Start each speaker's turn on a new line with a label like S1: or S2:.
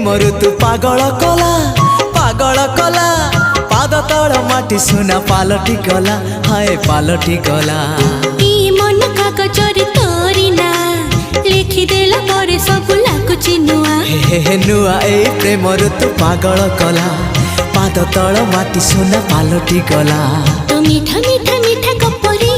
S1: प्रेम ऋतु पागल कला पाद तल माटी सुना पालटी गला हाय पालटी गला
S2: मन कागजरे तोरी ना लिखिदेला परे सब लाଗୁଛି नुआ
S1: हे नुआ ए प्रेम ऋतु पागल कला पाद तल माटी सुना पालटी गला
S2: तो मीठा मीठा मीठा गपरी